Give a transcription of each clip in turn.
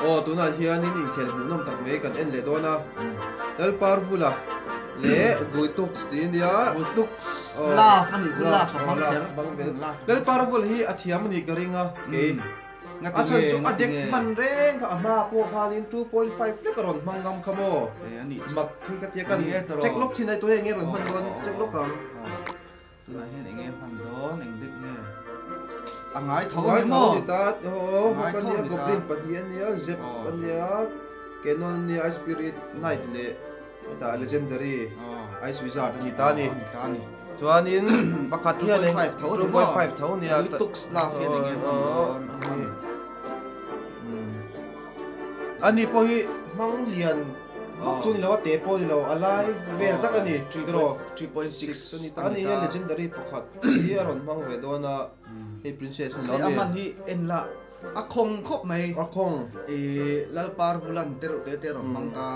Oh tuna hian in khel mu nam tak mai kan en le dona lal parvula le goitux tin dia goitux la fani la famang lal parvul hi athiam ni garinga ke achan chu adek man reng ka ama po halin 2.5 le karon mangam khamo ani mak khi ka tia kan check lock thinai to nge ron man don check lock kam tuna hian enge man don eng dik ne angai thau ni mo ni ta ho kan ni goblin padian ni zep pania canon ni spirit night le ta legendary ice wizard ni ta ni chuanin pakhat hian 2.5 thau ni tux la hian enge ani po hi mang lian khok chu ni lo te po ni lo alai vel tak ani 3.6 ni ta ni legendary pakhat hi aron mang ve dona hey princess na ni aman hi en la akhong khop mai akhong lal par bulan te ron mangka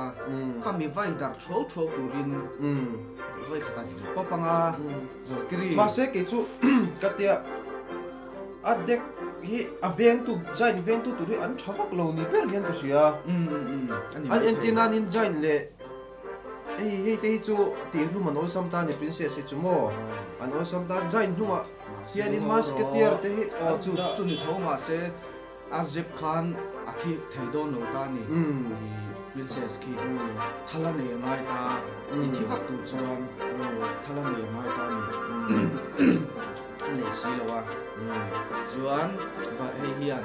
khami vai dar thro turin vai khata fi popanga kri ma se ke chu katia adek hi aveng tu jain veng tu ri an thawak lo ni per hian ka sia an antenna nin jain le ei te chu ti hlu man ol samta ni princess chu mo an ol samta jain hnunga hian in musketeer te hi chu ni thoma se azep khan athi thaidon lo ta ni princess ki thala ne ngai ta ni thi vak tu chuan thala ne ngai ta ni ne si lo wa chuan va hei hian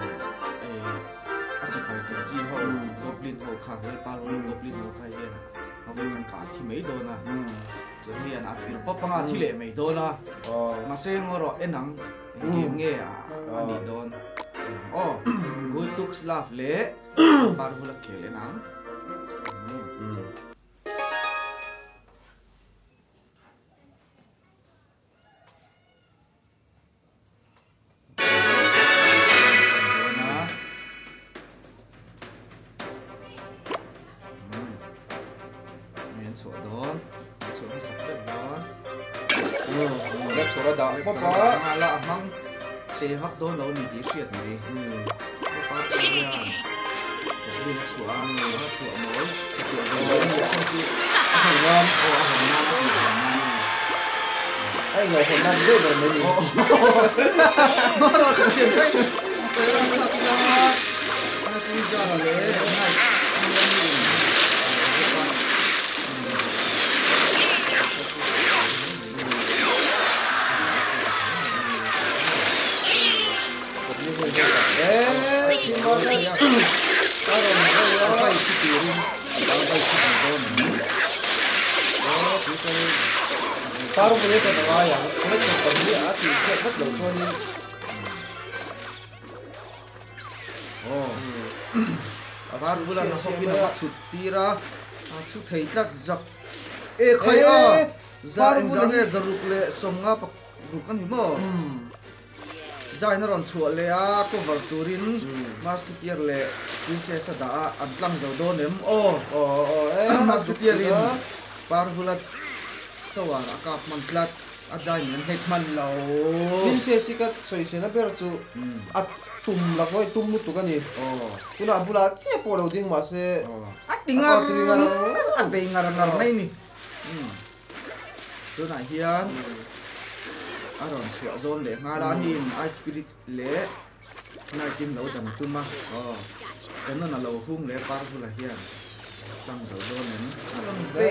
asipai te chi ho goblin ho kha vel par goblin ho khai hian ho kan ka thi mei do na chuan hian a fil popanga thi le mei do na ma se ngoro enang game nge ani don good looks love le par hula khele nang papa ala amang te hak don lo ni di siat mai papa tian din chuan mo sikia ni chang chu hon ai ngồi hon nan do do ni mo ro ka ken kai sa ra ma ta ana su ja la le Taruh boleh tak ayah, boleh tak pergi hati, cepat dong Sony. Taruh bulan aku pina maksud pira, maksud heikat jak. Kaya, jangan zaruk le songa pak bukan himo. Jangan orang cuak le aku berturin mas kutiar le princess ada adlang jaudonem mas kutiarin parvulat tawar akap mantlat ajain hekman lau princess ikat soisena bercu at tumlak boy tumut tu kan ni kuna bulat siapa lo ding mase atingar ngar ni tu nak hian aron suak zon le ngaranin ice spirit le na tim lo dam tu ma kan na lo hung le parvula hian tang zon nen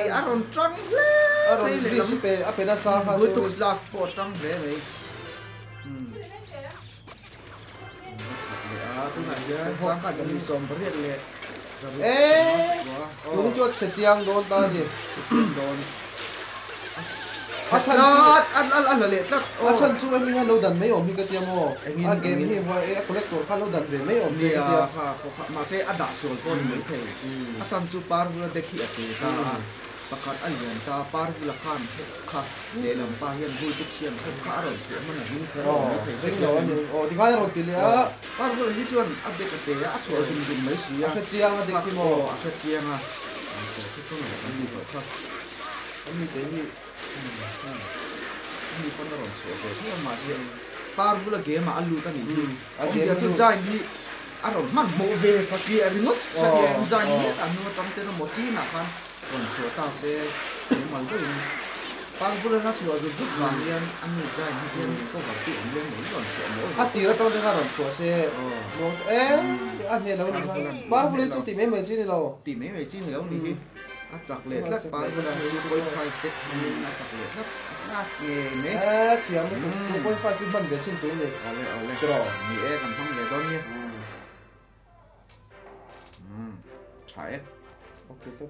aron trang le aron disipe apena saha butuk slap po trang le nei tu nak hian sangka jali som beriat le tu jod setiang don ta je setiang don achan le tak achan chu mi ha lo dan mai om mi ka tia mo a game hi wa e collector kha lo dan ve mai om mi ka tia ma se ada sol ko ni thei achan chu par bula dekhi ate ta pakat alian ta par bula khan kha le lam pa hian hu tu sian kha aron chu man hin kha thei lo ni di kha ro ti le par bula hi chuan update ate a chu zum mai si a chiang a dekhi mo a chiang a chu chu ni ko kha ami te hi ni pon ron chu ko ti ma se par bula game alu ta ni a game tu jai ni rồi man mộ về saki ở ringot saki em ra nhé anh nuôi trong tên nó một chi nào khăn còn số tao sẽ mà cái bang bulan na chua zu zuk ram yan an ni jai ni hian to ga ti om leng nei ron chua mo a tira to de ga ron chua se mo a he lo ni bar bulan chu ti me me chi ni lo ti me me chi ni lo ni hi a chak le tlat bang bulan 2.5 tek ni a chak le tlat nas nge me thiam ni 2.5 fi ban de chin tu ni ole tro ni e kan phang le don ni chai okay to